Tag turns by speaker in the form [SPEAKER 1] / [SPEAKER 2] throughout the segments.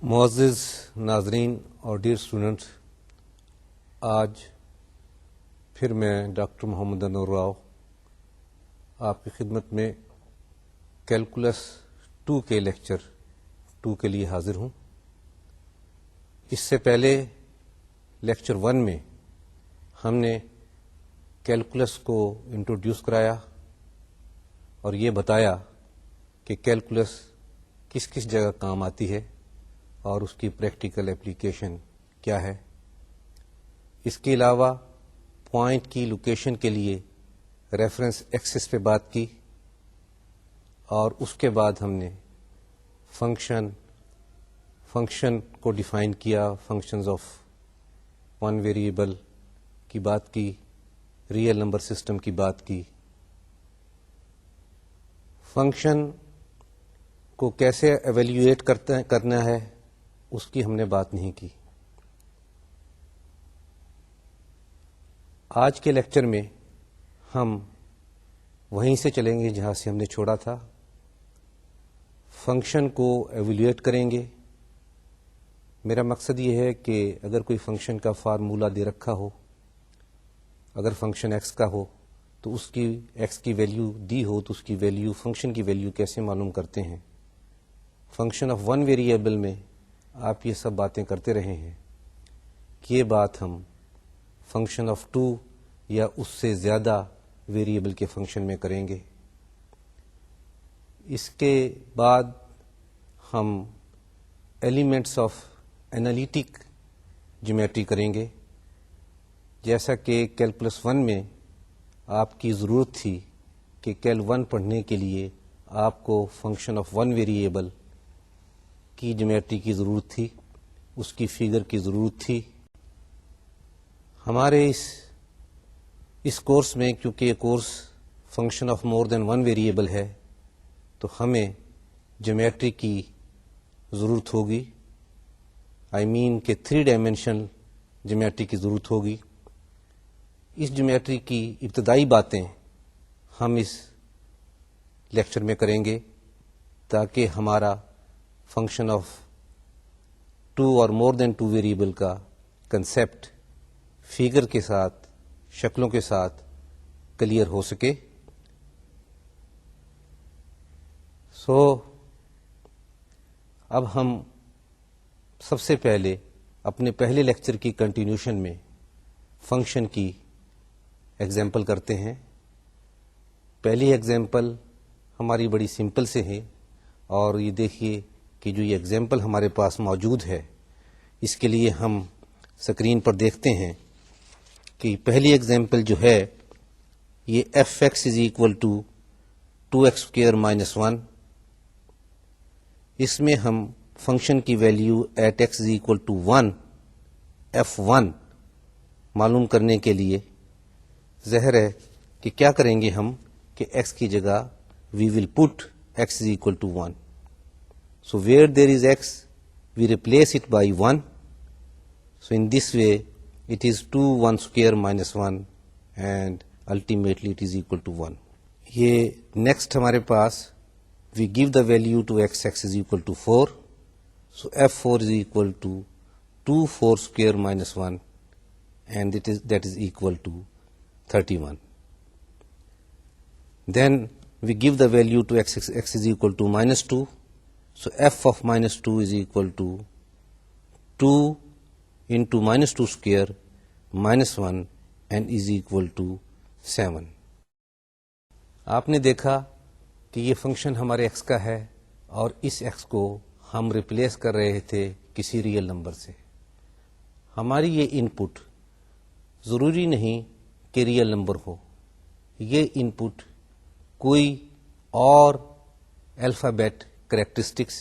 [SPEAKER 1] معزز ناظرین اور ڈیئر اسٹوڈنٹس، آج پھر میں ڈاکٹر محمد انور راؤ آپ کی خدمت میں کیلکولس 2 کے لیکچر 2 کے لیے حاضر ہوں۔ اس سے پہلے لیکچر 1 میں ہم نے کیلکولس کو انٹروڈیوس کرایا اور یہ بتایا کہ کیلکولس کس کس جگہ کام آتی ہے اور اس کی پریکٹیکل اپلیکیشن کیا ہے۔ اس کے علاوہ پوائنٹ کی لوکیشن کے لیے ریفرنس ایکسس پہ بات کی، اور اس کے بعد ہم نے فنکشن کو ڈیفائن کیا، فنکشنز آف ون ویریبل کی بات کی، ریئل نمبر سسٹم کی بات کی۔ فنکشن کو کیسے ایویلیویٹ کرنا ہے اس کی ہم نے بات نہیں کی۔ آج کے لیکچر میں ہم وہیں سے چلیں گے جہاں سے ہم نے چھوڑا تھا۔ فنکشن کو ایویلیویٹ کریں گے۔ میرا مقصد یہ ہے کہ اگر کوئی فنکشن کا فارمولہ دے رکھا ہو، اگر فنکشن ایکس کا ہو تو اس کی ایکس کی ویلیو دی ہو تو اس کی ویلیو، فنکشن کی ویلیو کیسے معلوم کرتے ہیں۔ فنکشن آف ون ویریبل میں آپ یہ سب باتیں کرتے رہے ہیں، کہ یہ بات ہم فنکشن آف 2 یا اس سے زیادہ ویریبل کے فنکشن میں کریں گے۔ اس کے بعد ہم ایلیمنٹس آف انالیٹک جیومیٹری کریں گے۔ جیسا کہ کیلکولس 1 میں آپ کی ضرورت تھی کہ کیل 1 پڑھنے کے لیے آپ کو فنکشن آف ون ویریبل کی جیومیٹری کی ضرورت تھی، اس کی فگر کی ضرورت تھی۔ ہمارے اس کورس میں کیونکہ یہ course function of more than one variable ہے تو ہمیں جیومیٹری کی ضرورت ہوگی، کہ 3 ڈائمینشنل جیومیٹری کی ضرورت ہوگی۔ اس جیومیٹری کی ابتدائی باتیں ہم اس لیکچر میں کریں گے تاکہ ہمارا فنکشن آف 2 اور مور دین 2 ویریبل کا کنسیپٹ فگر کے ساتھ، شکلوں کے ساتھ کلیئر ہو سکے۔ اب ہم سب سے پہلے اپنے پہلے لیکچر کی کنٹینیوشن میں فنکشن کی ایگزامپل کرتے ہیں۔ پہلی ایگزامپل ہماری بڑی سمپل سے ہے، اور یہ دیکھیے کہ جو یہ ایگزامپل ہمارے پاس موجود ہے اس کے لیے ہم اسکرین پر دیکھتے ہیں کہ پہلی ایگزامپل جو ہے یہ f(x) = 2x² - 1۔ اس میں ہم فنکشن کی ویلیو ایٹ x = 1 f1 معلوم کرنے کے لیے ظاہر ہے کہ کیا کریں گے ہم کہ x کی جگہ we will put x = 1۔ So where there is x, we replace it by 1. So in this way, it is 2 1² - 1 and ultimately it is equal to 1. یہ next ہمارے پاس we give the value to x = 4. So f4 is equal to 2 4² - 1 and that is equal to 31. Then we give the value to x is equal to -2. So f of -2 is equal to 2 into -2² -1 and is equal to 7۔ آپ نے دیکھا کہ یہ function ہمارے x کا ہے اور اس x کو ہم ریپلیس کر رہے تھے کسی ریئل نمبر سے۔ ہماری یہ ان پٹ ضروری نہیں کہ ریئل نمبر ہو، یہ ان پٹ کوئی اور الفابیٹ، کریکٹرسٹکس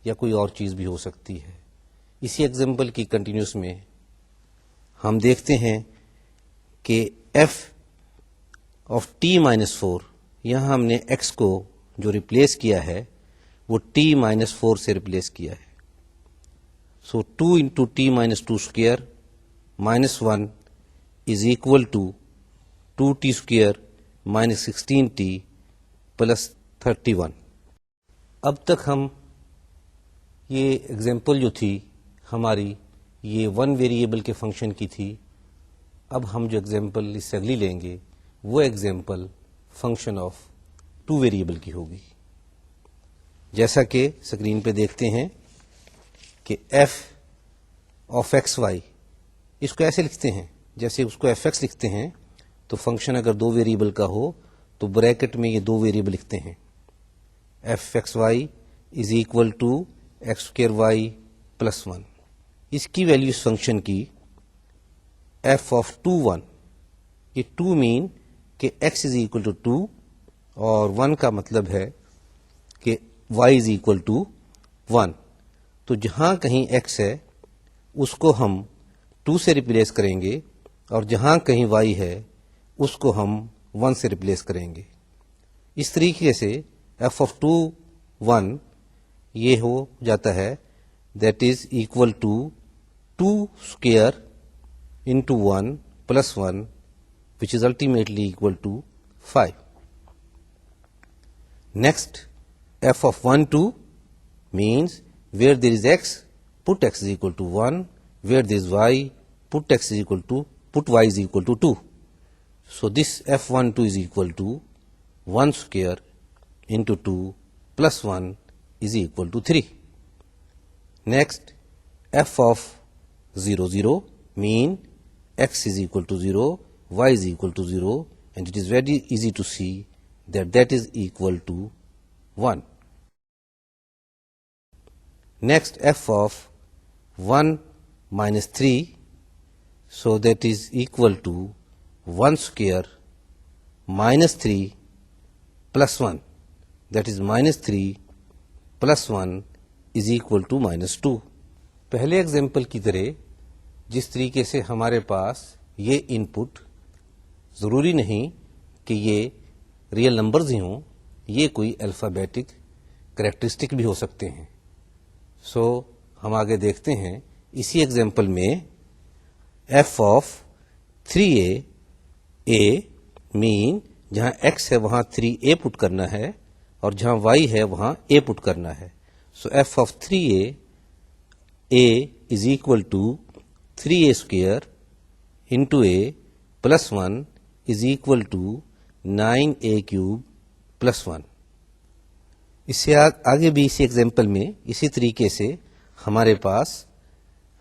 [SPEAKER 1] یا کوئی اور چیز بھی ہو سکتی ہے۔ اسی ایگزامپل کی کنٹینیوس میں ہم دیکھتے ہیں کہ f(t-4) یہاں ہم نے x کو جو ریپلیس کیا ہے وہ t-4 سے ریپلیس کیا ہے۔ سو 2 into t-2² -1 is equal to 2t² -16t + 31۔ اب تک ہم یہ ایگزامپل جو تھی ہماری یہ 1 ویریبل کے فنکشن کی تھی. اب ہم جو ایگزامپل اس سے اگلی لیں گے وہ ایگزامپل فنکشن آف 2 ویریبل کی ہوگی. جیسا کہ اسکرین پہ دیکھتے ہیں کہ ایف آف ایکس وائی اس کو ایسے لکھتے ہیں جیسے اس کو ایف ایکس لکھتے ہیں تو فنکشن اگر 2 ویریبل کا ہو تو بریکٹ میں یہ 2 ویریبل لکھتے ہیں. F x y is equal to x square y plus 1. اس کی ویلیو اس فنکشن کی ایف آف 2 1. یہ 2 مین کہ ایکس از اکول ٹو 2 اور 1 کا مطلب ہے کہ وائی از اکول ٹو 1. تو جہاں کہیں ایکس ہے اس کو ہم 2 سے ریپلیس کریں گے اور جہاں کہیں وائی ہے اس کو ہم 1 سے ریپلیس کریں گے. اس طریقے سے ایف آف 2 1 یہ ہو جاتا ہے that is equal to 2 square into 1 plus 1 which is ultimately equal to 5. Next, f of 1 2 means where there is x, put x is equal to 1. Where there is y, put y is equal to 2. So this f12 is equal to 1 square into 2 plus 1 is equal to 3. Next, f of 0 0 mean x is equal to 0, y is equal to 0, and it is very easy to see that that is equal to 1. Next, f of 1 minus 3, so that is equal to 1 square minus 3 plus 1, that is minus 3 plus 1 is equal to minus 2. پہلے example کی طرح جس طریقے سے ہمارے پاس یہ ان پٹ ضروری نہیں کہ یہ ریئل نمبرز ہی ہوں، یہ کوئی الفابیٹک کریکٹرسٹک بھی ہو سکتے ہیں. سو ہم آگے دیکھتے ہیں اسی ایگزامپل میں ایف آف 3a اے مین جہاں ایکس ہے وہاں 3a پٹ کرنا ہے اور جہاں وائی ہے وہاں a پٹ کرنا ہے. So f of 3a a is equal to 3a square into a plus 1 is equal to 9a cube plus 1. اس سے آگے بھی اسی ایگزامپل میں اسی طریقے سے ہمارے پاس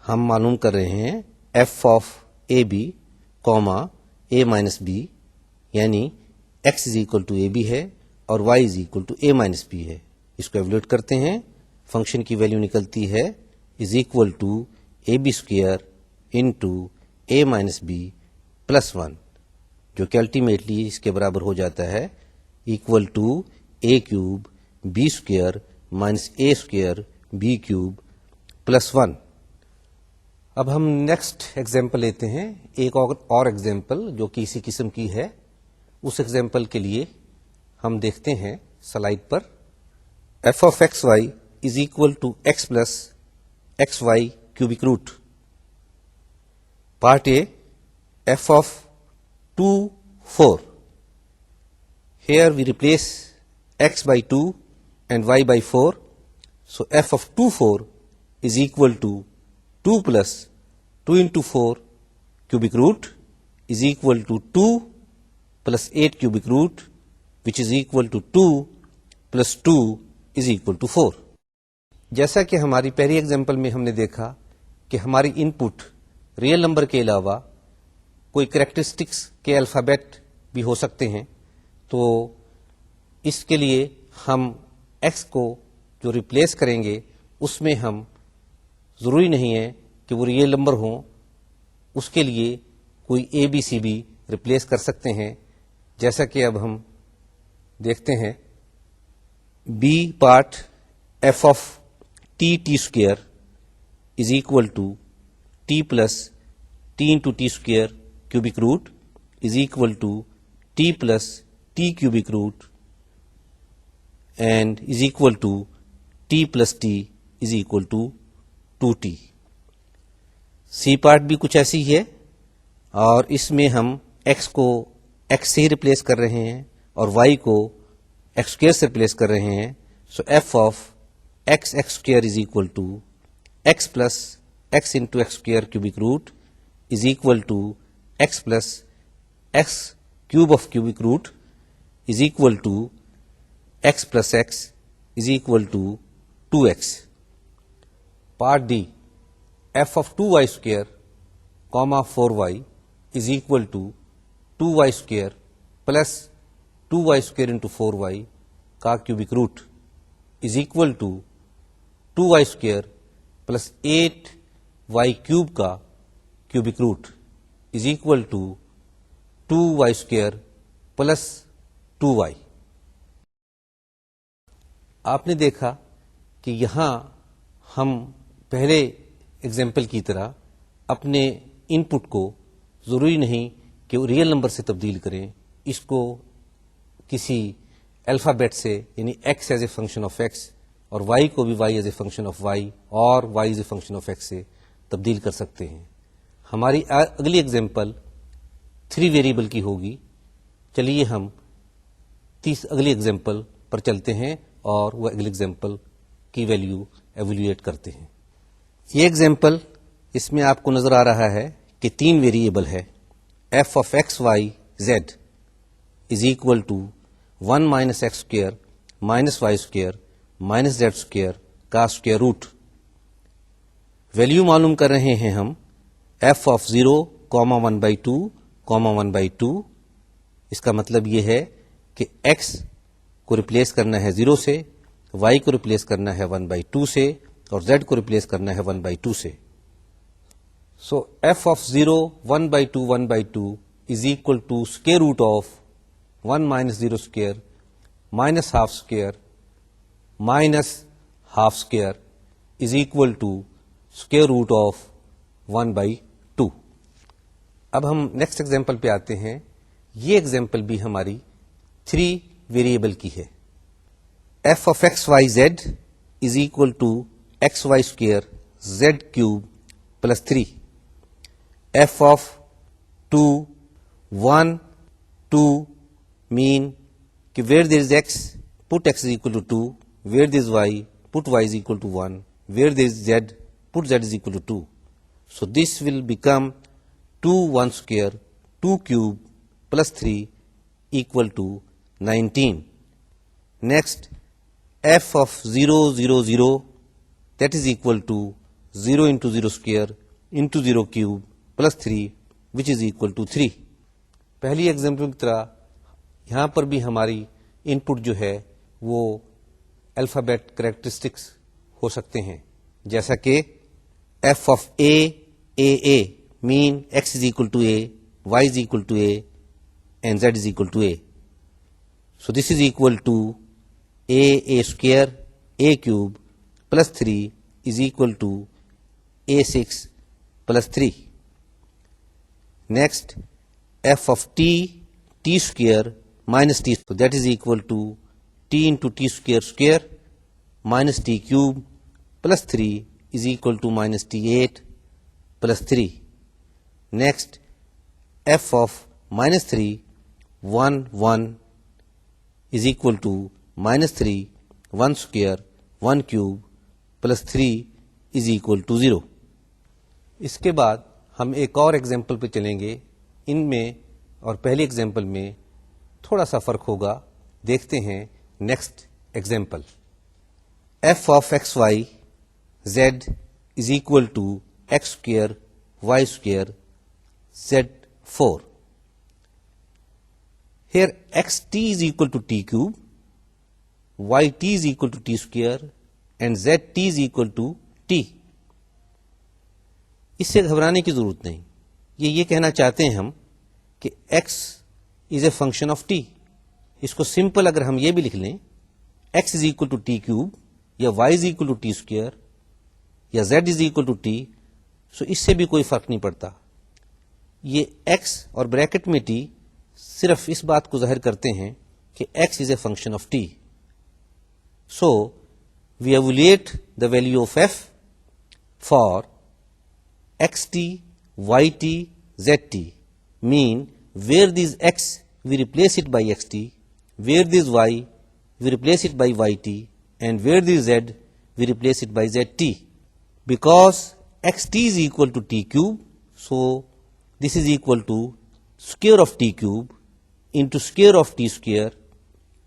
[SPEAKER 1] ہم معلوم کر رہے ہیں f of a b comma a minus b, یعنی x is equal to a b ہے اور y is equal to a minus b ہے. اس کو ایولیٹ کرتے ہیں، فنکشن کی ویلیو نکلتی ہے is equal to a b square into a minus b plus 1، جو کہ الٹیمیٹلی اس کے برابر ہو جاتا ہے equal to a cube b square minus a square b cube plus 1. اب ہم نیکسٹ ایگزامپل لیتے ہیں، ایک اور ایگزامپل جو کہ اسی قسم کی ہے. اس ایگزامپل کے لیے ہم دیکھتے ہیں سلائڈ پر f of x y is equal to x plus x y cubic root. Part A, f of 2 4. Here we replace x by 2 and y by 4. So f of 2 4 is equal to 2 plus 2 into 4 cubic root is equal to 2 plus 8 cubic root, which is equal to 2 plus 2 is equal to 4. جیسا کہ ہماری پہلی example میں ہم نے دیکھا کہ ہماری ان پٹ ریئل نمبر کے علاوہ کوئی کریکٹرسٹکس کے الفابیٹ بھی ہو سکتے ہیں، تو اس کے لیے ہم ایکس کو جو ریپلیس کریں گے اس میں ہم ضروری نہیں ہے کہ وہ ریئل نمبر ہوں، اس کے لیے کوئی اے بی سی بھی ریپلیس کر سکتے ہیں. جیسا کہ اب ہم دیکھتے ہیں B part f of t t square is equal to t plus t into t square cubic root is equal to t plus t cubic root and is equal to t plus t is equal to 2t. C part بھی کچھ ایسی ہے اور اس میں ہم x کو x سے ہی replace کر رہے ہیں اور y کو x اسکوئر سے ریپلیس کر رہے ہیں. سو f of x square is equal to x plus x into x square cubic root is equal to x plus x cube of cubic root is equal to x plus x is equal to 2x. Part D, f of 2y square comma 4y is equal to 2y square plus 2y square into 4y کا cubic root is equal to 2y square plus 8y cube کا cubic root is equal to 2y square plus 2y. آپ نے دیکھا کہ یہاں ہم پہلے example کی طرح اپنے ان پٹ کو ضروری نہیں کہ ریئل نمبر سے تبدیل کریں، اس کو کسی الفابیٹ سے یعنی x as a function of x اور وائی کو بھی y as a function of y اور y as a function of x سے تبدیل کر سکتے ہیں. ہماری اگلی ایگزامپل 3 ویریبل کی ہوگی. چلیے ہم اگلی ایگزامپل پر چلتے ہیں اور وہ اگلی ایگزامپل کی ویلیو ایویلویٹ کرتے ہیں. یہ ایگزامپل اس میں آپ کو نظر آ رہا ہے کہ 3 ویریبل ہے. F of x y z is equal to 1 minus x square minus y square minus z square کا اسکوئر روٹ. ویلیو معلوم کر رہے ہیں ہم ایف آف 0 کوما 1/2 کوما 1/2. اس کا مطلب یہ ہے کہ ایکس کو ریپلیس کرنا ہے 0 سے، وائی کو ریپلیس کرنا ہے 1/2 سے اور زیڈ کو ریپلیس کرنا ہے 1/2 سے. So f of 0 1/2 1/2 is equal to square root of 1 minus 0 square minus half square minus half square is equal to square root of 1/2. اب ہم نیکسٹ ایگزامپل پہ آتے ہیں. یہ ایگزامپل بھی ہماری 3 ویریبل کی ہے. F of x y z is equal to x y square z cube plus 3. F of 2 1 2 mean کہ where there is x put x is equal to 2, where there is y put y is equal to 1, where there is z put z is equal to 2. So this will become 2 1 square 2 cube plus 3 equal to 19. Next, f of 0 0 0 that is equal to 0 into 0 square into 0 cube plus 3 which is equal to 3. پہلی example کی طرح یہاں پر بھی ہماری ان پٹ جو ہے وہ alphabet characteristics ہو سکتے ہیں، جیسا کہ f of a I mean x is equal to a y is equal to a and z is equal to a. So this is equal to a square a cube plus 3 is equal to a 6 plus 3. Next f of t t square minus t, so that is equal to t into t square square minus t cube plus 3 is equal to minus t8 plus 3. Next, f of minus 3 1 1 is equal to minus 3 1 square 1 cube plus 3 is equal to 0. اس کے بعد ہم ایک اور example پہ چلیں گے. ان میں اور پہلی ایگزامپل میں تھوڑا سا فرق ہوگا. دیکھتے ہیں next example. F of x y z is equal to x square y square z 4. Here x t is equal to t cube y t is equal to t square and z t is equal to t. اس سے گھبرانے کی ضرورت نہیں. یہ کہنا چاہتے ہیں ہم کہ x is a function of t. اس کو سمپل اگر ہم یہ بھی لکھ لیں x is equal to t cube یا y is equal to t square یا z is equal to t, so اس سے بھی کوئی فرق نہیں پڑتا. یہ ایکس اور بریکٹ میں ٹی صرف اس بات کو ظاہر کرتے ہیں کہ x is a function of t. So we evaluate the value of f for x t y t z t mean where this x we replace it by xt, where this y we replace it by yt, and where this z
[SPEAKER 2] we replace it by zt. Because xt is equal to t cube, so this is equal to square of t cube into square of t square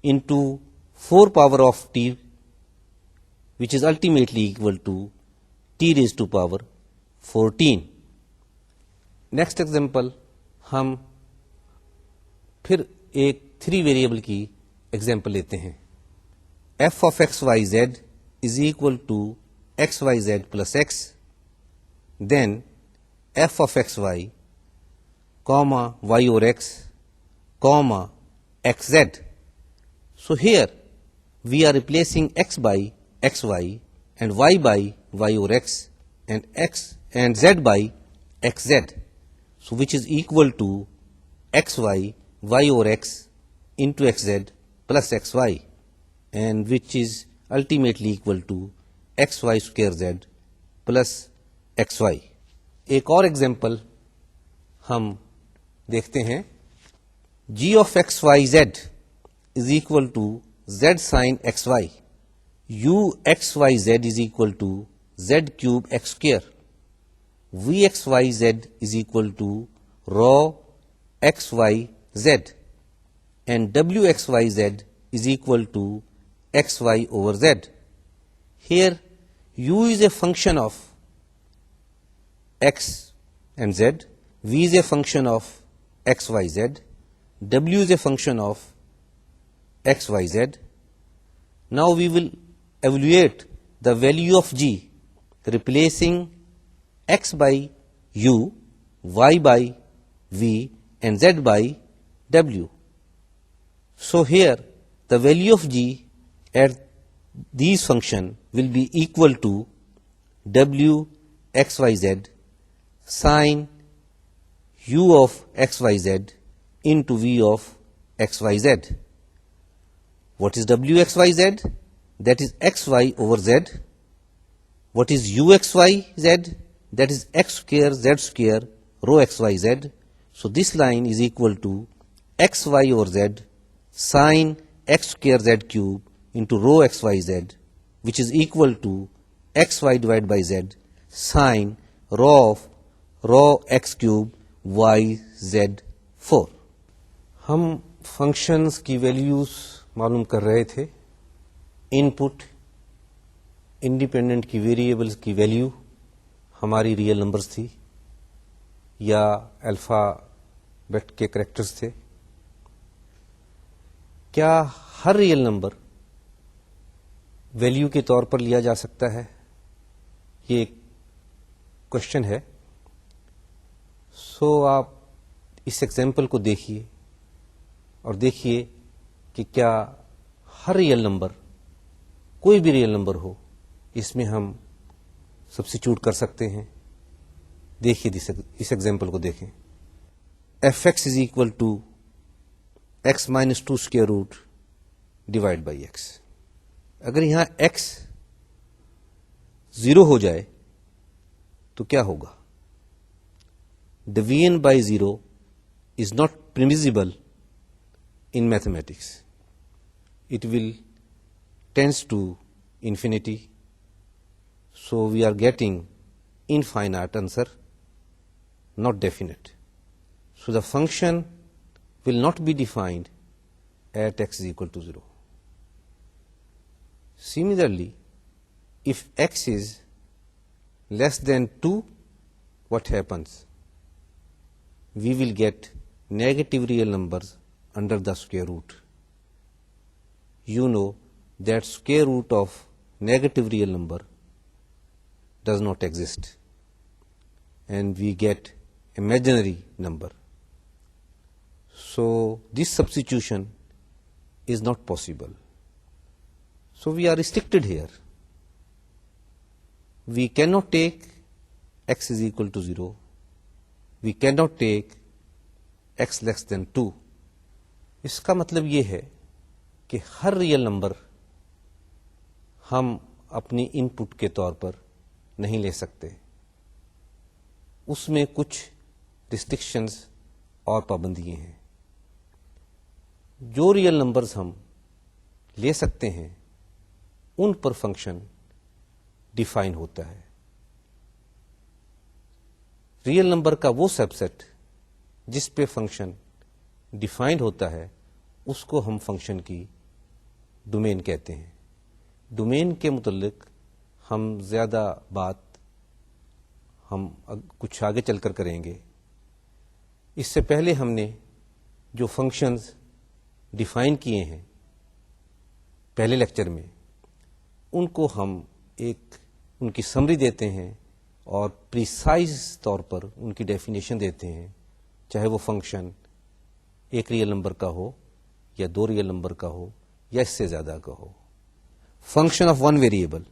[SPEAKER 2] into 4 power of t, which is ultimately equal to t raised to power 14.
[SPEAKER 1] Next example ہم پھر ایک 3 variable کی example لیتے ہیں. F of x y z is equal to x y z plus x, then f of x y comma y اور x comma x z. So here we are replacing x by x y and y by y اور x and z by x z. So which is equal to xy, y or x into xz plus xy, and which is ultimately equal to xy square z plus xy. ایک اور example ہم دیکھتے ہیں. g of xyz is equal to z sin xy. u xyz is equal to z cube x square. Vxyz is equal to rho xyz, and wxyz is equal to xy over z. Here u is a function of x and z, v is a function of xyz, w is a function of xyz. Now we will evaluate the value of g, replacing x by u, y by v, and z by w. So here the value of g at these function will be equal to w xyz sin u of xyz into v of xyz. What is w xyz? That is xy over z. What is u xyz? That is x square z square rho xyz. So this line is equal to xy over z sin x square z cube into rho xyz, which is equal to xy divided by z sin rho of rho x cube y z 4. ہم functions کی values معلوم کر رہے تھے. ان پٹ independent کی variables کی value ہماری real numbers تھی یا الفابیٹ کے کریکٹرز تھے. کیا ہر ریئل نمبر ویلیو کے طور پر لیا جا سکتا ہے؟ یہ ایک کوشچن ہے. سو آپ اس ایگزامپل کو دیکھیے اور دیکھیے کہ کیا ہر ریئل نمبر، کوئی بھی ریئل نمبر ہو، اس میں ہم سبسٹیچیوٹ کر سکتے ہیں. دیکھیے اس ایگزامپل کو دیکھیں. F x is equal to x minus 2 square root divide by x. اگر یہاں ایکس 0 ہو جائے تو کیا ہوگا؟ Division by 0 is not permissible in mathematics. It will tends to infinity. So we are getting infinite answer, not definite. So the function will not be defined at x is equal to 0. Similarly, if x is less than 2, what happens? We will get negative real numbers under the square root. You know that square root of negative real number does not exist, and we get imaginary number. So this substitution is not possible. So we are restricted here. We cannot take x is equal to 0. We cannot take x less than 2. اس کا مطلب یہ ہے کہ ہر real number ہم اپنی ان پٹ کے طور پر نہیں لے سکتے. اس میں کچھ ریسٹرکشنز اور پابندیاں ہیں. جو ریئل نمبرز ہم لے سکتے ہیں ان پر فنکشن
[SPEAKER 2] ڈیفائن ہوتا ہے. ریئل نمبر کا وہ سب سیٹ جس پہ فنکشن ڈیفائنڈ ہوتا ہے اس کو ہم فنکشن کی ڈومین کہتے ہیں. ڈومین کے متعلق ہم زیادہ بات ہم کچھ آگے چل کر کریں گے. اس سے پہلے ہم نے جو فنکشنز ڈیفائن کیے ہیں پہلے لیکچر میں ان کو ہم ان کی سمری دیتے ہیں اور پریسائز طور پر ان کی ڈیفینیشن دیتے ہیں, چاہے وہ فنکشن ایک ریئل نمبر کا ہو یا 2 ریئل نمبر کا ہو یا اس سے زیادہ کا ہو. Function of one variable.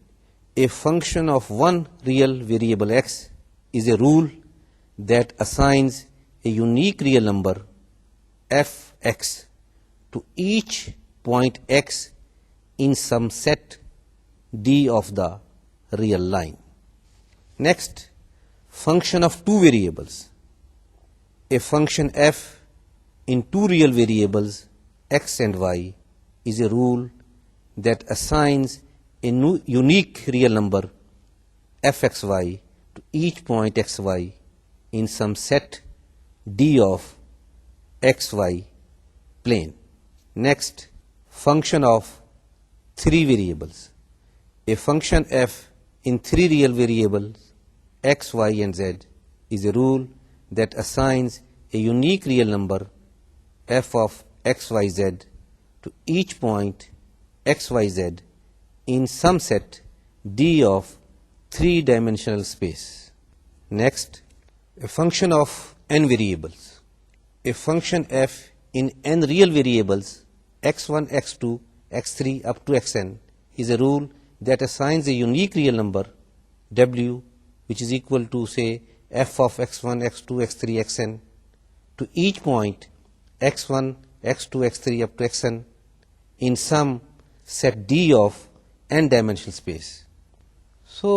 [SPEAKER 2] A function of one real variable x is a rule that assigns a unique real number f(x) to each point x in some set d of the real line. Next, function of two variables. A function f in two real variables x and y is a rule that assigns a unique real number fxy to each point xy in some set d of xy plane. Next, function of three variables. A function f in 3 real variables x, y and z is a rule that assigns a unique real number f of xyz to each point xyz in some set D of 3-dimensional space. Next, a function of n variables. A function f in n real variables x1, x2, x3 up to xn is a rule that assigns a unique real number w which is equal to, say, f of x1, x2, x3, xn to each point x1, x2, x3 up to xn in some set D of n dimensional space. So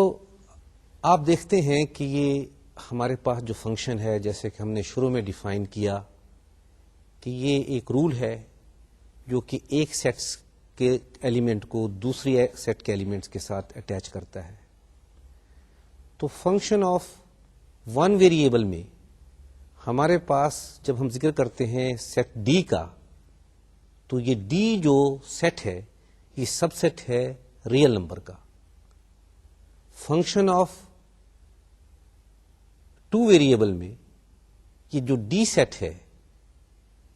[SPEAKER 2] آپ دیکھتے ہیں کہ یہ ہمارے پاس جو function ہے جیسے کہ ہم نے شروع میں ڈیفائن کیا کہ یہ ایک رول ہے جو کہ ایک سیٹ کے ایلیمنٹ کو دوسری سیٹ کے ایلیمنٹس کے ساتھ اٹیچ کرتا ہے. تو فنکشن آف ون ویریبل میں ہمارے پاس جب ہم ذکر کرتے ہیں سیٹ ڈی کا تو یہ ڈی جو سیٹ ہے یہ سب سیٹ ہے ریئل نمبر کا. فنکشن آف 2 ویریبل میں یہ جو ڈی سیٹ ہے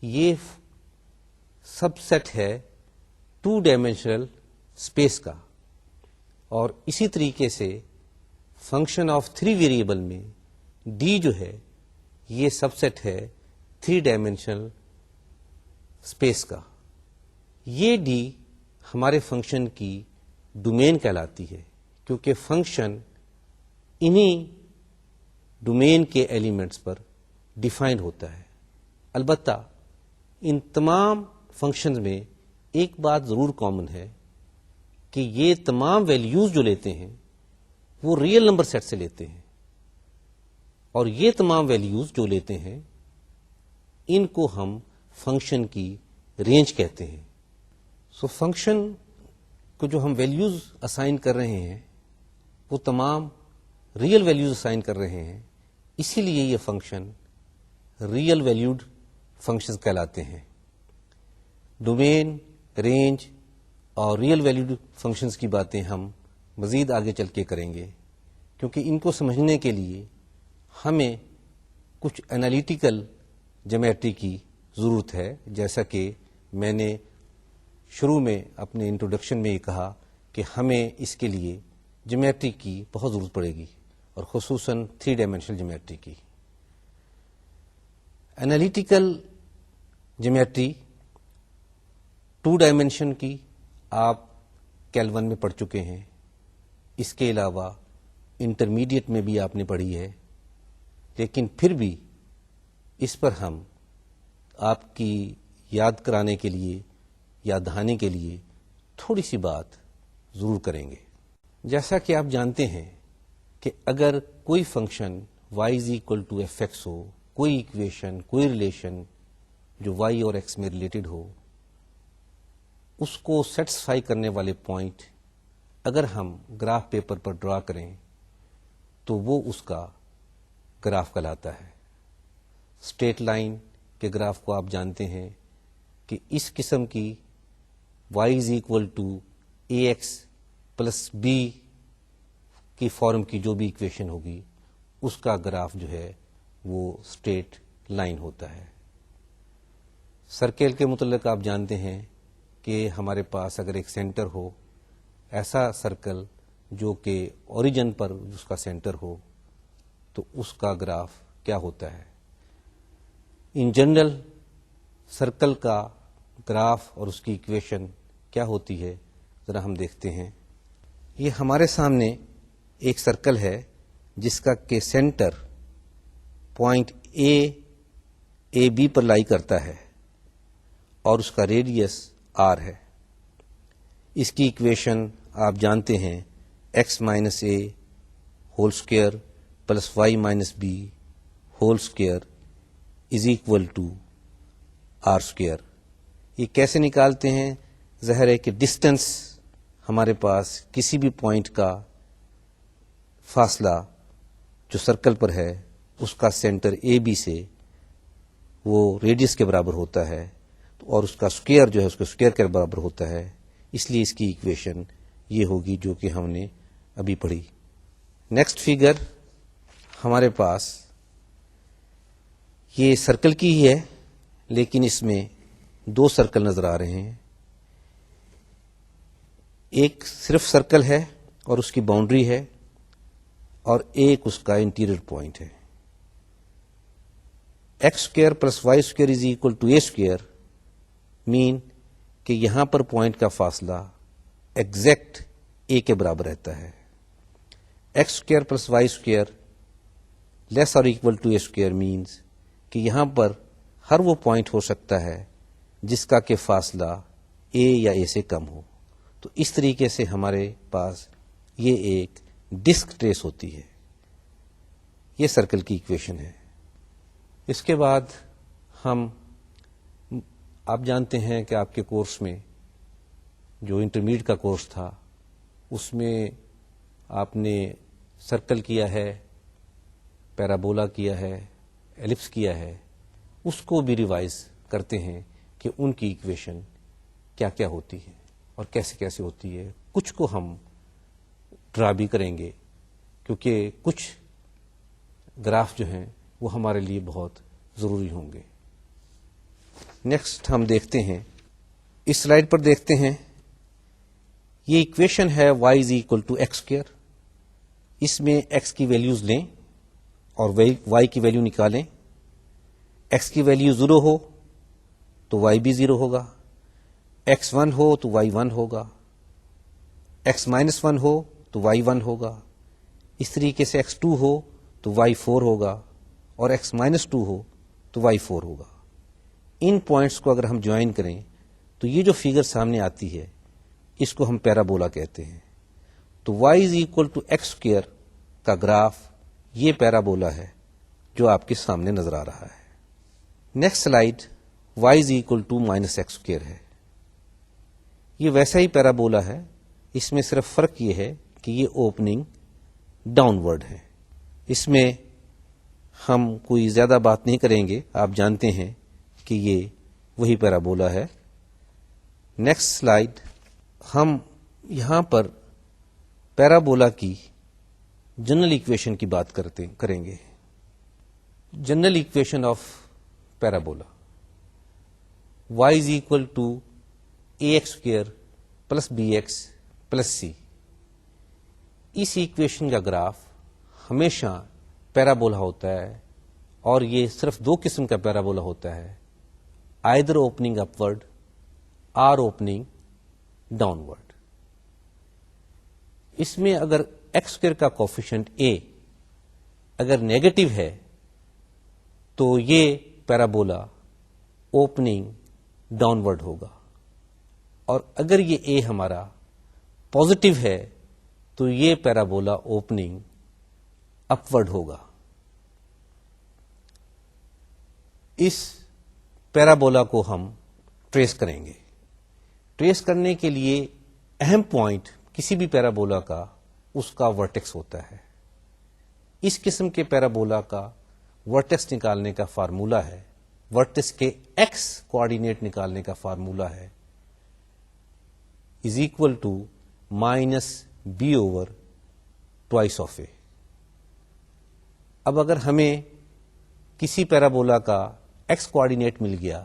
[SPEAKER 2] یہ سب سیٹ ہے 2 ڈائمینشنل اسپیس کا. اور اسی طریقے سے فنکشن آف 3 ویریبل میں ڈی جو ہے یہ سب سیٹ ہے 3 ڈائمینشنل اسپیس کا. یہ ڈی ہمارے فنکشن کی ڈومین کہلاتی ہے کیونکہ فنکشن انہی ڈومین کے ایلیمنٹس پر ڈیفائنڈ ہوتا ہے. البتہ ان تمام فنکشنز میں ایک بات ضرور کامن ہے کہ یہ تمام ویلیوز جو لیتے ہیں وہ ریئل نمبر سیٹ سے لیتے ہیں اور یہ تمام ویلیوز جو لیتے ہیں ان کو ہم فنکشن کی رینج کہتے ہیں. سو فنکشن کو جو ہم ویلیوز اسائن کر رہے ہیں وہ تمام ریئل ویلیوز اسائن کر رہے ہیں, اسی لیے یہ فنکشن ریئل ویلیوڈ فنکشنز کہلاتے ہیں. ڈومین, رینج اور ریئل ویلیوڈ فنکشنز کی باتیں ہم مزید آگے چل کے کریں گے کیونکہ ان کو سمجھنے کے لیے ہمیں کچھ انالیٹیکل جیومیٹری کی ضرورت ہے. جیسا کہ میں نے شروع میں اپنے انٹروڈکشن میں یہ کہا کہ ہمیں اس کے لیے جیومیٹری کی بہت ضرورت پڑے گی اور خصوصاً 3 ڈائمینشنل جیومیٹری کی. انالیٹیکل جیومیٹری 2 ڈائمینشن کی آپ کیل 1 میں پڑھ چکے ہیں, اس کے علاوہ انٹرمیڈیٹ میں بھی آپ نے پڑھی ہے, لیکن پھر بھی اس پر ہم آپ کی یاد کرانے کے لیے, یاد دہانے کے لیے تھوڑی سی بات ضرور کریں گے. جیسا کہ آپ جانتے ہیں کہ اگر کوئی فنکشن y = f(x) ہو, کوئی ایکویشن, کوئی ریلیشن جو y اور x میں ریلیٹڈ ہو, اس کو سیٹسفائی کرنے والے پوائنٹ
[SPEAKER 1] اگر ہم گراف پیپر پر ڈرا کریں تو وہ اس کا گراف کہلاتا ہے. اسٹریٹ لائن کے گراف کو آپ جانتے ہیں کہ اس قسم کی y is equal to a x plus b کی فارم کی جو بھی ایکویشن ہوگی اس کا گراف جو ہے وہ اسٹریٹ لائن ہوتا ہے. سرکل کے متعلق آپ جانتے ہیں کہ ہمارے پاس اگر ایک سینٹر ہو، ایسا سرکل جو کہ اوریجن پر اس کا سینٹر ہو، تو اس کا گراف کیا ہوتا ہے. ان جنرل سرکل کا گراف اور اس کی ایکویشن کیا ہوتی ہے ذرا ہم دیکھتے ہیں. یہ ہمارے سامنے ایک سرکل ہے جس کا کہ سینٹر پوائنٹ اے بی پر لائی کرتا ہے اور اس کا ریڈیس r ہے. اس کی ایکویشن آپ جانتے ہیں x minus a whole square plus y minus b whole square is equal to r square. یہ کیسے نکالتے ہیں؟ ظاہر ہے کہ ڈسٹینس ہمارے پاس کسی بھی پوائنٹ کا فاصلہ جو سرکل پر ہے اس کا سینٹر اے بی سے وہ ریڈیس کے برابر ہوتا ہے اور اس کا اسکوئر جو ہے اس کے اسکوئر کے برابر ہوتا ہے. اس لیے اس کی ایکویشن یہ ہوگی جو کہ ہم نے ابھی پڑھی. نیکسٹ فگر ہمارے پاس یہ سرکل کی ہی ہے لیکن اس میں دو سرکل نظر آ رہے ہیں. ایک صرف سرکل ہے اور اس کی باؤنڈری ہے اور ایک اس کا انٹیریئر پوائنٹ ہے. X square plus y square is equal to a square mean کہ یہاں پر پوائنٹ کا فاصلہ ایگزیکٹ اے کے برابر رہتا ہے. X square plus y square less اور equal to a square means کہ یہاں پر ہر وہ پوائنٹ ہو سکتا ہے جس کا کہ فاصلہ اے یا اے سے کم ہو. تو اس طریقے سے ہمارے پاس یہ ایک ڈسک ٹریس ہوتی ہے. یہ سرکل کی ایکویشن ہے. اس کے بعد آپ جانتے ہیں کہ آپ کے کورس میں جو انٹرمیڈیٹ کا کورس تھا اس میں آپ نے سرکل کیا ہے، پیرابولا کیا ہے، ایلپس کیا ہے. اس کو بھی ریوائز کرتے ہیں کہ ان کی ایکویشن کیا کیا ہوتی ہے اور کیسے کیسے ہوتی ہے. کچھ کو ہم ڈرا بھی کریں گے کیونکہ کچھ گراف جو ہیں وہ ہمارے لیے بہت ضروری ہوں گے. نیکسٹ ہم دیکھتے ہیں، اس سلائیڈ پر دیکھتے ہیں، یہ ایکویشن ہے y is equal to x square. اس میں x کی ویلیوز لیں اور y کی ویلیو نکالیں. x کی ویلیو 0 ہو تو y بھی 0 ہوگا، x 1 ہو تو y 1 ہوگا، x مائنس 1 ہو تو y 1 ہوگا. اس طریقے سے x 2 ہو تو y 4 ہوگا اور x مائنس 2 ہو تو y 4 ہوگا. ان پوائنٹس کو اگر ہم جوائن کریں تو یہ جو فگر سامنے آتی ہے اس کو ہم پیرابولا کہتے ہیں. تو y is equal to x square کا گراف یہ پیرابولا ہے جو آپ کے سامنے نظر آ رہا ہے. Next slide y is equal to minus x square ہے. یہ ویسا ہی پیرابولا ہے، اس میں صرف فرق یہ ہے کہ یہ اوپننگ ڈاؤن ورڈ ہے. اس میں ہم کوئی زیادہ بات نہیں کریں گے، آپ جانتے ہیں کہ یہ وہی پیرابولا ہے. نیکسٹ سلائیڈ ہم یہاں پر پیرابولا کی جنرل ایکویشن کی بات کریں گے. General equation of parabola y is equal to a x square plus b x plus c. اس ایکویشن کا گراف ہمیشہ پیرابولا ہوتا ہے اور یہ صرف دو قسم کا پیرابولا ہوتا ہے، either opening upward or opening downward. اس میں اگر ایکس اسکوئر کا کوفیشنٹ اے اگر نیگیٹو ہے تو یہ پیرابولا اوپننگ ڈاؤن ورڈ ہوگا، اور اگر یہ اے ہمارا پازیٹو ہے تو یہ پیرابولا اوپننگ اپورڈ ہوگا. اس پیرابولا کو ہم ٹریس کریں گے. ٹریس کرنے کے لیے اہم پوائنٹ کسی بھی پیرابولا کا اس کا ورٹیکس ہوتا ہے. اس قسم کے پیرابولا کا ورٹیکس نکالنے کا فارمولا ہے, ورٹیکس کے ایکس کوآرڈینیٹ نکالنے کا فارمولا ہے is equal to minus b over twice of a. اب اگر ہمیں کسی پیرابولا کا ایکس کوآرڈینیٹ مل گیا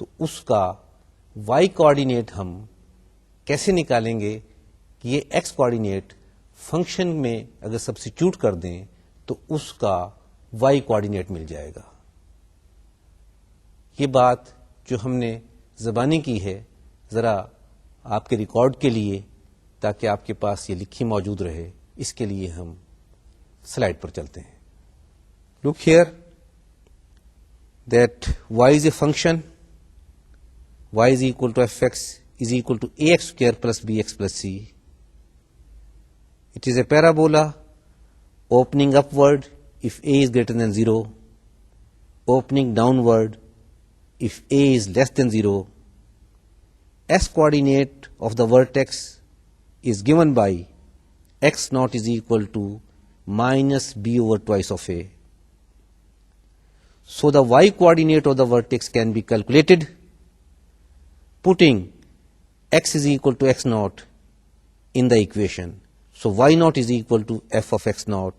[SPEAKER 1] تو اس کا وائی کوآرڈینیٹ ہم کیسے نکالیں گے کہ یہ ایکس کوآرڈینیٹ فنکشن میں اگر سبسٹیٹیوٹ کر دیں تو اس کا وائی کوآرڈینیٹ مل جائے گا. یہ بات جو ہم نے زبانی کی ہے ذرا آپ کے ریکارڈ کے لیے تاکہ آپ کے پاس یہ لکھی موجود رہے, اس کے لیے ہم سلائڈ پر چلتے ہیں. Look here that y is a function, y is equal to fx is equal to ax square plus bx plus c. It is a parabola opening upward if a is greater than 0, opening downward if a is less than 0. S coordinate of the vertex is given by x naught is equal to minus b over twice of a. So the y coordinate of the vertex can be calculated putting x is equal to x naught in the equation. So y naught is equal to f of x naught.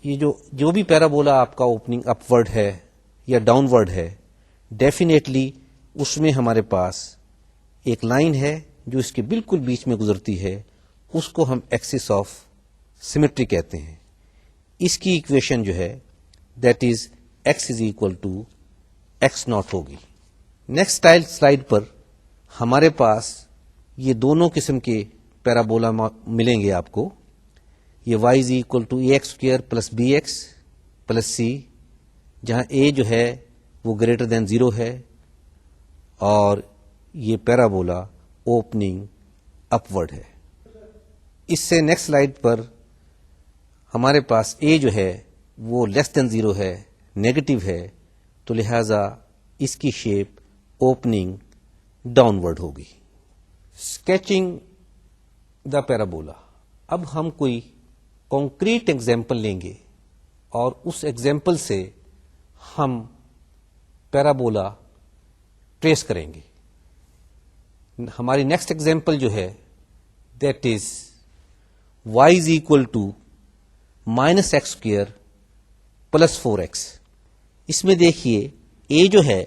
[SPEAKER 1] یہ جو بھی parabola آپ کا opening up word ہے یا down word ہے, definitely اس میں ہمارے پاس ایک لائن ہے جو اس کے بالکل بیچ میں گزرتی ہے, اس کو ہم ایکسس آف سیمیٹری کہتے ہیں. اس کی ایکویشن جو ہے that is x is equal to x naught ہوگی. نیکسٹ سلائیڈ پر ہمارے پاس یہ دونوں قسم کے پیرابولا ملیں گے آپ کو. یہ y is equal to a x square plus b x plus c, جہاں a جو ہے وہ گریٹر دین 0 ہے, اور یہ پیرابولا اوپننگ اپورڈ ہے. اس سے نیکسٹ سلائیڈ پر ہمارے پاس a جو ہے وہ لیس دین 0 ہے, نیگیٹو ہے, تو لہذا اس کی شیپ اوپننگ ڈاؤن ورڈ ہوگی. اسکیچنگ دا پیرابولا. اب ہم کوئی کانکریٹ ایگزامپل لیں گے اور اس ایگزامپل سے ہم پیرابولا ٹریس کریں گے. ہماری نیکسٹ ایگزامپل جو ہے that is y is equal to minus x square plus 4x. اس میں دیکھیے a جو ہے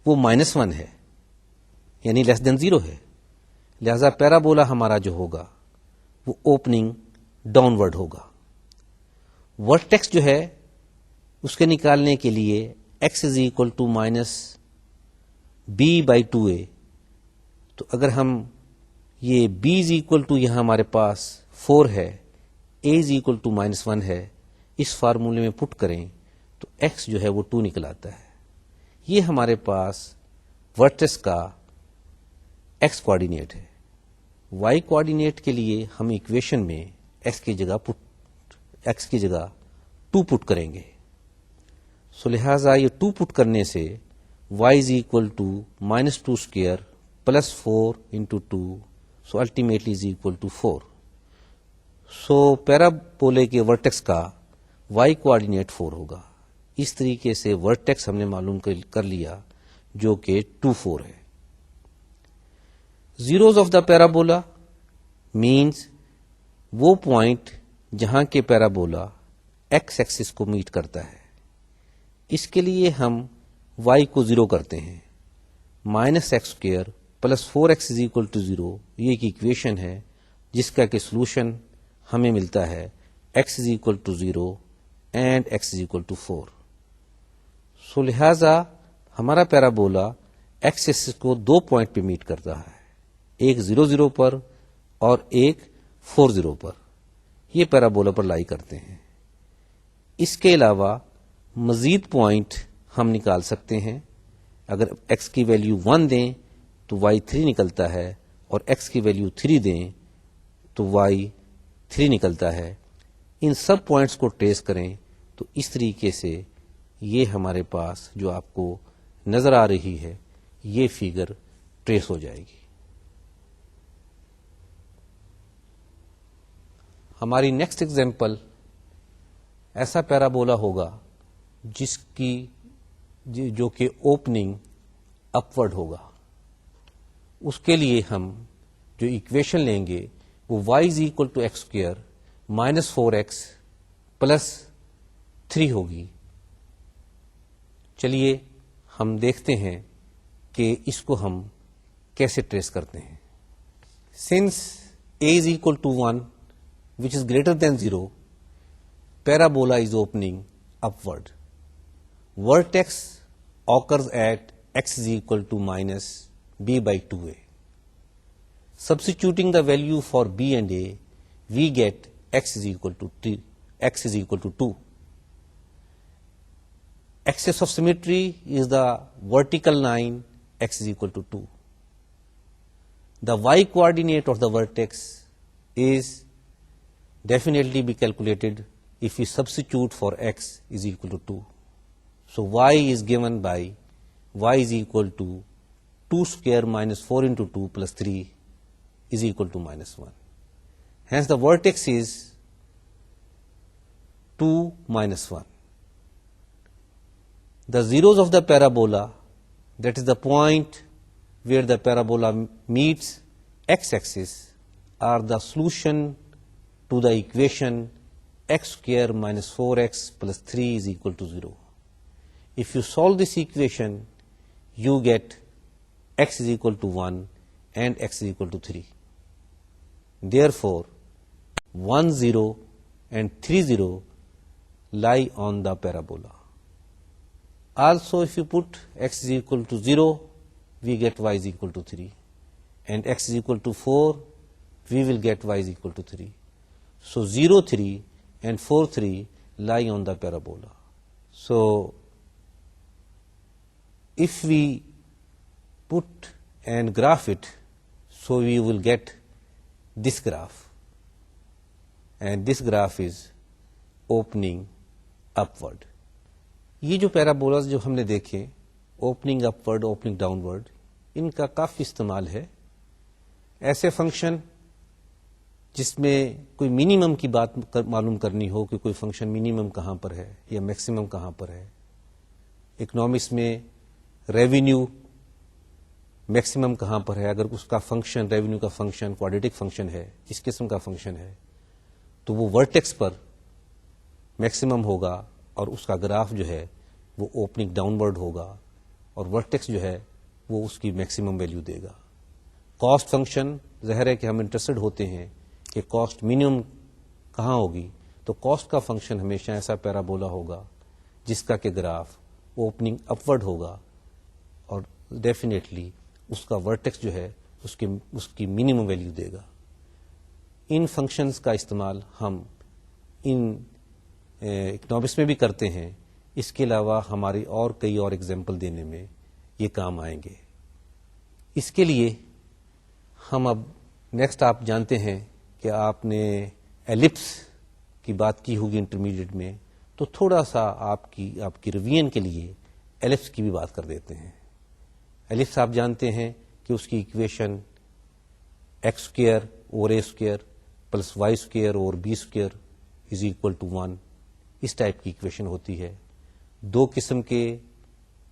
[SPEAKER 1] وہ -1 ہے, یعنی لیس دین 0 ہے, لہذا پیرابولا ہمارا جو ہوگا وہ اوپننگ ڈاؤن ورڈ ہوگا. ورٹیکس جو ہے اس کے نکالنے کے لیے x is equal to minus b by 2a. تو اگر ہم یہ b از اکول ٹو یہاں ہمارے پاس 4 ہے, a از اکول ٹو -1 ہے, اس فارمولے میں پٹ کریں تو x جو ہے وہ 2 نکل آتا ہے. یہ ہمارے پاس ورٹیکس کا x کوآرڈینیٹ ہے. y کوآرڈینیٹ کے لیے ہم ایکویشن میں x کی جگہ 2 پٹ کریں گے. سو لہذا یہ 2 پٹ کرنے سے y is equal to -2 square plus 4 into 2, so ultimately is equal to 4. So پیرابولے کے ورٹیکس کا y کوآرڈینیٹ 4 ہوگا. اس طریقے سے ورٹیکس ہم نے معلوم کر لیا جو کہ 2, 4 ہے. Zeros of the parabola means وہ پوائنٹ جہاں کے پیرابولا ایکس ایکسس کو میٹ کرتا ہے. اس کے لیے ہم y کو 0 کرتے ہیں. Minus x square plus 4x is equal to 0, یہ ایک ایکویشن ہے جس کا کہ سولوشن ہمیں ملتا ہے x is equal to 0 and x is equal to 4. So لہذا ہمارا پیرابولا ایکس ایکسس کو 2 پوائنٹ پہ میٹ کرتا ہے, ایک 0, 0 پر اور ایک 4, 0 پر. یہ پیرابولا پر لائی کرتے ہیں. اس کے علاوہ مزید پوائنٹ ہم نکال سکتے ہیں. اگر x کی ویلیو 1 دیں تو y 3 نکلتا ہے, اور x کی ویلیو 3 دیں تو y 3 نکلتا ہے. ان سب پوائنٹس کو ٹریس کریں تو اس طریقے سے یہ ہمارے پاس جو آپ کو نظر آ رہی ہے یہ فگر ٹریس ہو جائے گی. ہماری نیکسٹ ایگزامپل ایسا پیرابولا ہوگا جس کی جو کہ اوپننگ اپورڈ ہوگا. اس کے لیے ہم جو ایکویشن لیں گے وہ y is equal to x square minus 4x plus 3 ہوگی. چلیے ہم دیکھتے ہیں کہ اس کو ہم کیسے ٹریس کرتے ہیں. Since a is equal to 1 which is greater than 0, parabola is opening upward. Vertex occurs at x is equal to minus b by 2a. Substituting the value for b and a, we get x is equal to 2. Axis of symmetry is the vertical line x is equal to 2. The y coordinate of the vertex is definitely be calculated if we substitute for x is equal to 2. So y is given by y is equal to 2 square minus 4 into 2 plus 3 is equal to minus 1. Hence the vertex is 2 minus 1. The zeros of the parabola, that is the point where the parabola meets x-axis, are the solution to the equation x square minus 4x plus 3 is equal to 0. If you solve this equation, you get x is equal to 1 and x is equal to 3. Therefore, 1 0 and 3 0 lie on the parabola. Also, if you put x is equal to 0, we get y is equal to 3. And x is equal to 4, we will get y is equal to 3. So 0 3 and 4 3 lie on the parabola. So if we put and graph it, so we will get this graph. And this graph is opening upward. یہ جو پیرابولاز جو ہم نے دیکھے opening upward opening downward, ان کا کافی استعمال ہے. ایسے فنکشن جس میں کوئی منیمم کی بات معلوم کرنی ہو کہ کوئی فنکشن منیمم کہاں پر ہے یا میکسیمم کہاں پر ہے. اکنامکس میں ریونیو میکسیمم کہاں پر ہے، اگر اس کا فنکشن ریونیو کا فنکشن کوڈریٹک فنکشن ہے، اس قسم کا فنکشن ہے، تو وہ ورٹیکس پر میکسیمم ہوگا اور اس کا گراف جو ہے وہ اوپننگ ڈاؤن ورڈ ہوگا اور ورٹیکس جو ہے وہ اس کی میکسیمم ویلیو دے گا. کاسٹ فنکشن ظاہر ہے کہ ہم انٹرسٹڈ ہوتے ہیں کہ کاسٹ منیمم کہاں ہوگی، تو کاسٹ کا فنکشن ہمیشہ ایسا پیرابولا ہوگا جس کا کہ گراف اوپننگ اپورڈ ہوگا اور ڈیفینیٹلی اس کا ورٹیکس جو ہے اس کی منیمم ویلیو دے گا. ان فنکشنز کا استعمال ہم ان اکنامکس میں بھی کرتے ہیں. اس کے علاوہ ہماری اور کئی اور ایگزامپل دینے میں یہ کام آئیں گے. اس کے لیے ہم اب نیکسٹ آپ جانتے ہیں کہ آپ نے ایلپس کی بات کی ہوگی انٹرمیڈیٹ میں، تو تھوڑا سا آپ کی ریویژن کے لیے ایلپس کی بھی بات کر دیتے ہیں. ایلپس آپ جانتے ہیں کہ اس کی ایکویشن ایکس اسکوئر اور a square plus y square اور b square is equal to 1، اس ٹائپ کی ایکویشن ہوتی ہے. دو قسم کے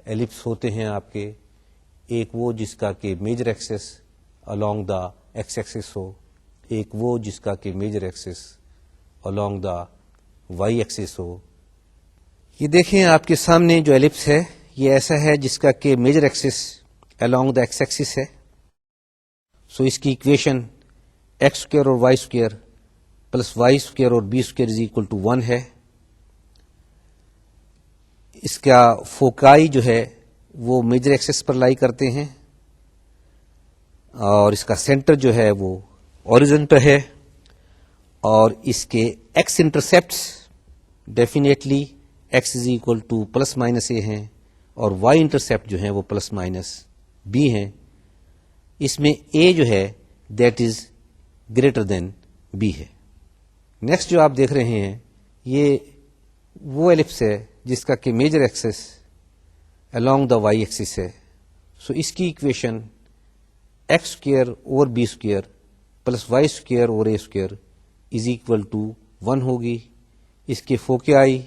[SPEAKER 1] ایلپس ہوتے ہیں آپ کے، ایک وہ جس کا کہ major axis along the x Axis ہو، ایک وہ جس کا کہ major axis along the y Axis ہو. یہ دیکھیں آپ کے سامنے جو ایلپس ہے یہ ایسا ہے جس کا کہ major axis along the x axis ہے. سو اس کی ایکویشن ایکس اسکوئر اور y square plus y square اور b square is equal to 1 ہے. اس کا فوکائی جو ہے وہ میجر ایکسس پر لائی کرتے ہیں اور اس کا سینٹر جو ہے وہ اوریجن پہ ہے، اور اس کے x intercepts definitely x is equal to plus minus a ہیں اور وائی انٹرسیپٹ جو ہیں وہ پلس مائنس بی ہیں. اس میں اے جو ہے that is greater than b ہے. نیکسٹ جو آپ دیکھ رہے ہیں یہ وہ ایلپس ہے جس کا کہ major axis along the y axis ہے. سو اس کی ایکویشن ایکس اسکوئر اور b square plus y square اور a square
[SPEAKER 2] is equal to 1 ہوگی. اس کے فوکیائی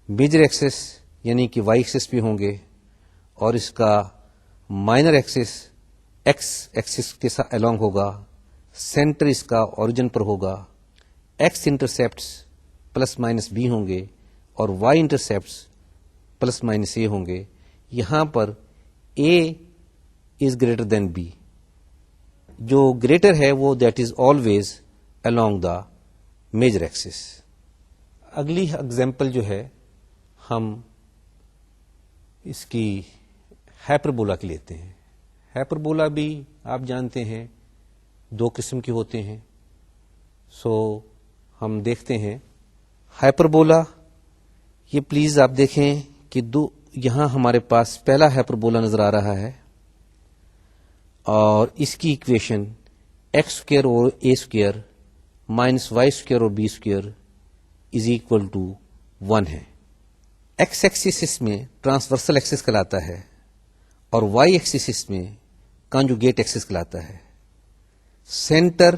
[SPEAKER 2] میجر ایکسس یعنی کہ وائی ایکسس پہ ہوں گے, اور اس کا مائنر ایکسس ایکس ایکسس کے ساتھ along ہوگا. سینٹر اس کا اوریجن پر ہوگا. X intercepts plus minus b ہوں گے اور y intercepts plus minus a ہوں گے. یہاں پر a is greater than b. جو گریٹر ہے وہ that is always along the major axis. اگلی اگزامپل جو ہے ہم اس کی ہائپربولا کی لیتے ہیں. ہائپربولا بھی آپ جانتے ہیں 2 قسم کے ہوتے ہیں. سو ہم دیکھتے ہیں ہائپربولا. یہ پلیز آپ دیکھیں کہ یہاں ہمارے پاس پہلا ہائپربولا نظر آ رہا ہے, اور اس کی ایکویشن ایکس اسکوئر اور a square minus y square اور b square is equal to 1 ہے. ایکس ایکسس میں ٹرانسورسل ایکسس کہلاتا ہے اور وائی ایکسس میں کانجوگیٹ ایکسس کہلاتا ہے. سینٹر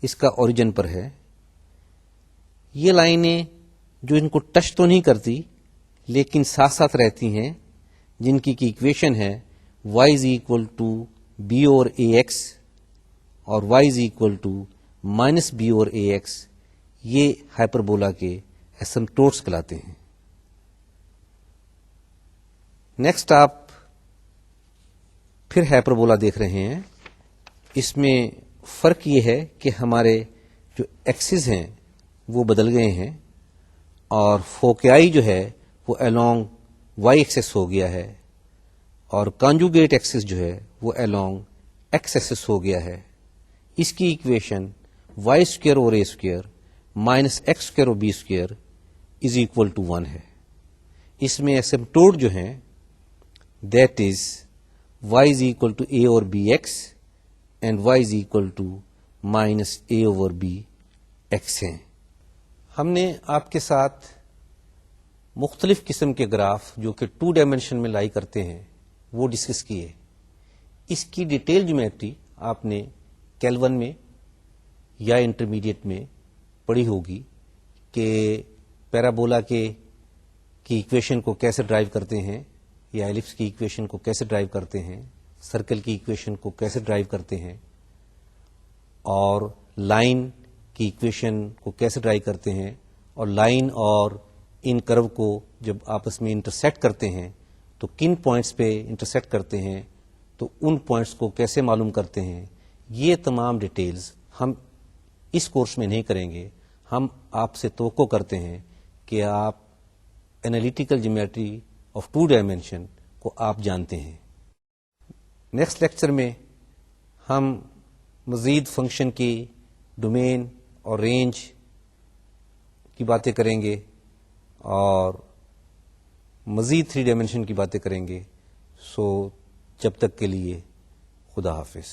[SPEAKER 2] اس کا اوریجن پر ہے. یہ لائنیں جو ان کو ٹچ تو نہیں کرتی لیکن ساتھ ساتھ رہتی ہیں, جن کی ایکویشن ہے y is equal to b over a x اور y is equal to minus b over a x. یہ ہائپربولا کے ایسمپٹوٹس کہلاتے ہیں. نیکسٹ آپ پھر ہائپربولا دیکھ رہے ہیں. اس میں فرق یہ ہے کہ ہمارے جو ایکسز ہیں وہ بدل گئے ہیں, اور فوکیائی جو ہے وہ along وائی ایکسس ہو گیا ہے, اور کانجوگیٹ ایکسس جو ہے وہ along ایکس ایکسس ہو گیا ہے. اس کی ایکویشن وائی اسکوئر اور a square minus x square اور b square is equal to 1 ہے. اس میں ایسمپٹوٹ جو ہیں that is y is equal to a اور b x and y is equal to minus a over b x ہیں. ہم نے آپ کے ساتھ مختلف قسم کے گراف جو کہ 2 ڈائمینشن میں لائی کرتے ہیں وہ ڈسکس کیے. اس کی ڈیٹیل جیومیٹری آپ نے کیلون میں یا انٹرمیڈیٹ میں پڑھی ہوگی کہ پیرابولا کی ایکویشن کو کیسے ڈرائیو کرتے ہیں, یا ایلپس کی ایکویشن کو کیسے ڈرائیو کرتے ہیں, سرکل کی ایکویشن کو کیسے ڈرائیو کرتے ہیں, اور لائن کی ایکویشن کو کیسے ڈرائیو کرتے ہیں, اور لائن اور ان کرو کو جب آپس میں انٹرسیکٹ کرتے ہیں تو کن پوائنٹس پہ انٹرسیکٹ کرتے ہیں, تو ان پوائنٹس کو کیسے معلوم کرتے ہیں. یہ تمام ڈیٹیلز ہم اس کورس میں نہیں کریں گے. ہم آپ سے توقع کرتے ہیں کہ آپ انالیٹیکل جیومیٹری آف 2 ڈائمینشن کو آپ جانتے ہیں. نیکسٹ لیکچر میں ہم مزید فنکشن کی ڈومین اور رینج کی باتیں کریں گے, اور مزید 3 ڈائمینشن کی باتیں کریں گے. سو جب تک کے لیے خدا حافظ.